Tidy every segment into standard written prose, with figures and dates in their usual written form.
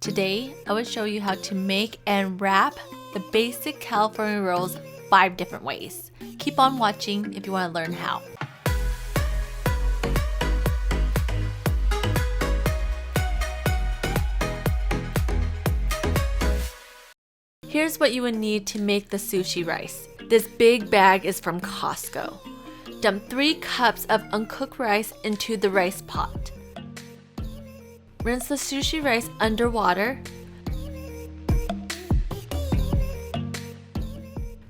Today, I will show you how to make and wrap the basic California rolls 5 different ways. Keep on watching if you want to learn how. Here's what you would need to make the sushi rice. This big bag is from Costco. Dump 3 cups of uncooked rice into the rice pot. Rinse the sushi rice underwater.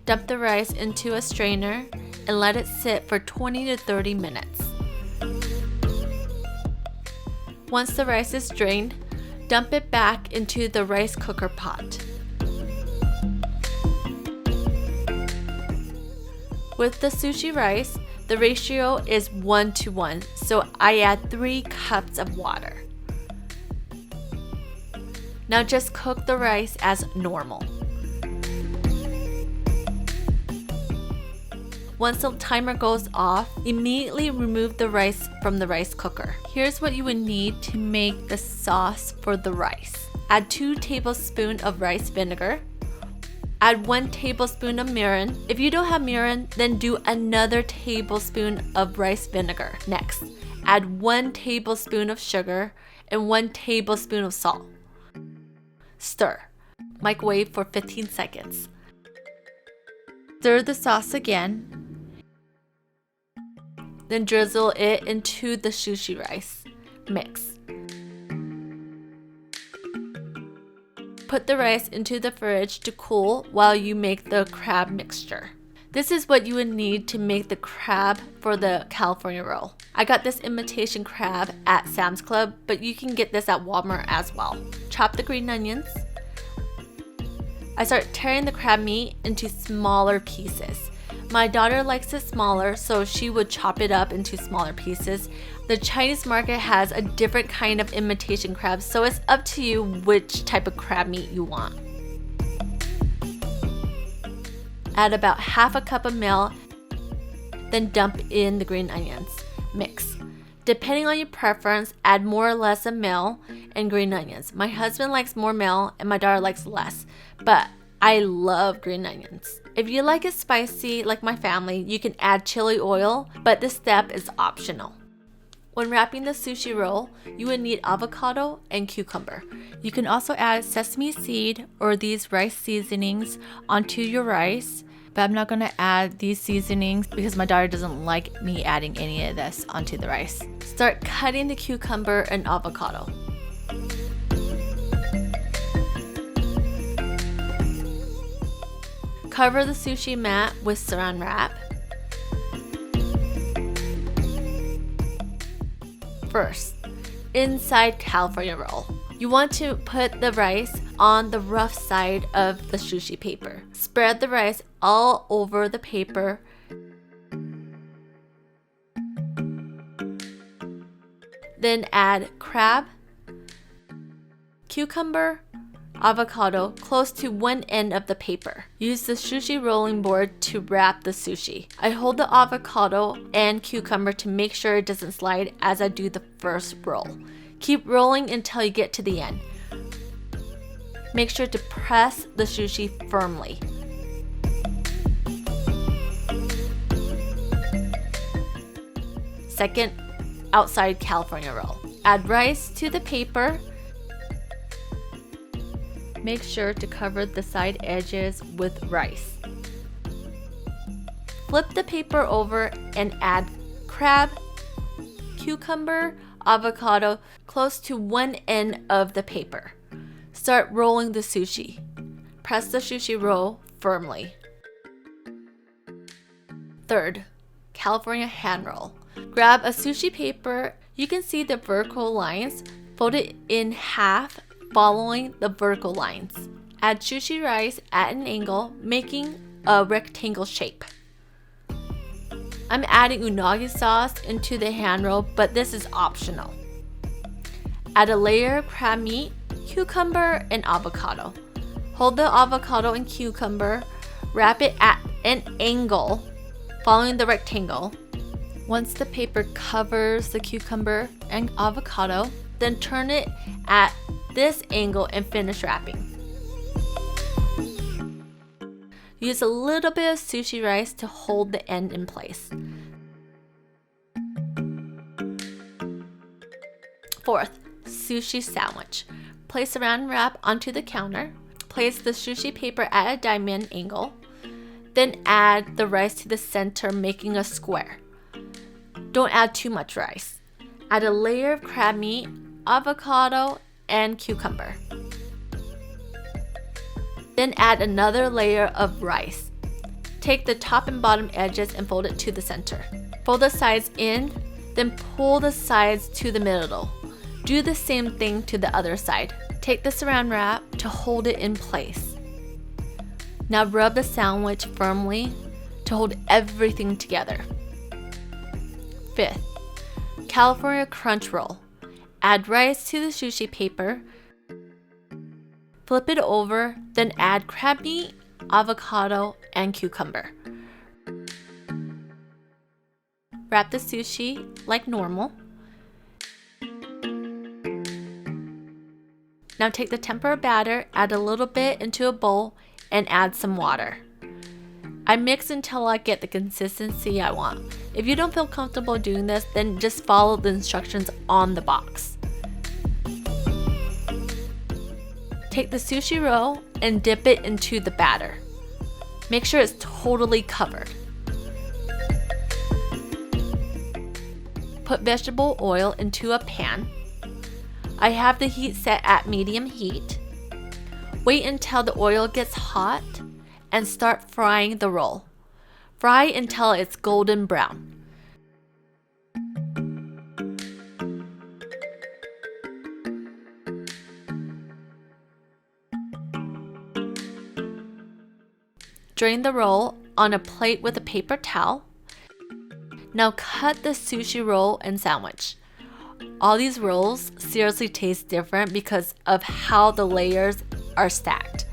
Dump the rice into a strainer and let it sit for 20 to 30 minutes. Once the rice is drained, dump it back into the rice cooker pot. With the sushi rice, the ratio is 1:1, so I add 3 cups of water. Now just cook the rice as normal. Once the timer goes off, immediately remove the rice from the rice cooker. Here's what you would need to make the sauce for the rice. Add 2 tablespoons of rice vinegar. Add 1 tablespoon of mirin. If you don't have mirin, then do another tablespoon of rice vinegar. Next, add 1 tablespoon of sugar and 1 tablespoon of salt. Stir. Microwave for 15 seconds. Stir the sauce again. Then drizzle it into the sushi rice. Mix. Put the rice into the fridge to cool while you make the crab mixture. This is what you would need to make the crab for the California roll. I got this imitation crab at Sam's Club, but you can get this at Walmart as well. Chop the green onions. I start tearing the crab meat into smaller pieces. My daughter likes it smaller, so she would chop it up into smaller pieces. The Chinese market has a different kind of imitation crab, so it's up to you which type of crab meat you want. Add about half a cup of milk, then dump in the green onions. Mix. Depending on your preference, add more or less of milk and green onions. My husband likes more milk and my daughter likes less, but I love green onions. If you like it spicy like my family, you can add chili oil, but this step is optional. When wrapping the sushi roll, you would need avocado and cucumber. You can also add sesame seed or these rice seasonings onto your rice, but I'm not going to add these seasonings because my daughter doesn't like me adding any of this onto the rice. Start cutting the cucumber and avocado. Cover the sushi mat with saran wrap. First, inside California roll. You want to put the rice on the rough side of the sushi paper. Spread the rice all over the paper. Then add crab, cucumber, avocado close to one end of the paper. Use the sushi rolling board to wrap the sushi. I hold the avocado and cucumber to make sure it doesn't slide as I do the first roll. Keep rolling until you get to the end. Make sure to press the sushi firmly. Second, outside California roll. Add rice to the paper. Make sure to cover the side edges with rice. Flip the paper over and add crab, cucumber, avocado close to one end of the paper. Start rolling the sushi. Press the sushi roll firmly. Third, California hand roll. Grab a sushi paper. You can see the vertical lines. Fold it in half following the vertical lines. Add sushi rice at an angle, making a rectangle shape. I'm adding unagi sauce into the hand roll, but this is optional. Add a layer of crab meat, cucumber, and avocado. Hold the avocado and cucumber, wrap it at an angle, following the rectangle. Once the paper covers the cucumber and avocado, then turn it at this angle and finish wrapping. Use a little bit of sushi rice to hold the end in place. Fourth, sushi sandwich. Place a round wrap onto the counter. Place the sushi paper at a diamond angle. Then add the rice to the center, making a square. Don't add too much rice. Add a layer of crab meat, avocado, and cucumber. Then add another layer of rice. Take the top and bottom edges and fold it to the center. Fold the sides in, then pull the sides to the middle. Do the same thing to the other side. Take the saran wrap to hold it in place. Now rub the sandwich firmly to hold everything together. Fifth, California crunch roll. Add rice to the sushi paper. Flip it over, then add crab meat, avocado, and cucumber. Wrap the sushi like normal. Now take the tempura batter, add a little bit into a bowl, and add some water. I mix until I get the consistency I want. If you don't feel comfortable doing this, then just follow the instructions on the box. Take the sushi roll and dip it into the batter. Make sure it's totally covered. Put vegetable oil into a pan. I have the heat set at medium heat. Wait until the oil gets hot and start frying the roll. Fry until it's golden brown. Drain the roll on a plate with a paper towel. Now cut the sushi roll and sandwich. All these rolls seriously taste different because of how the layers are stacked.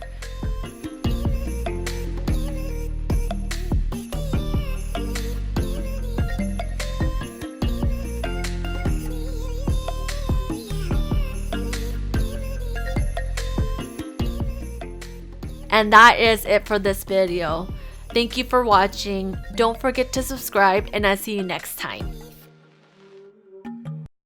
And that is it for this video. Thank you for watching. Don't forget to subscribe, and I'll see you next time.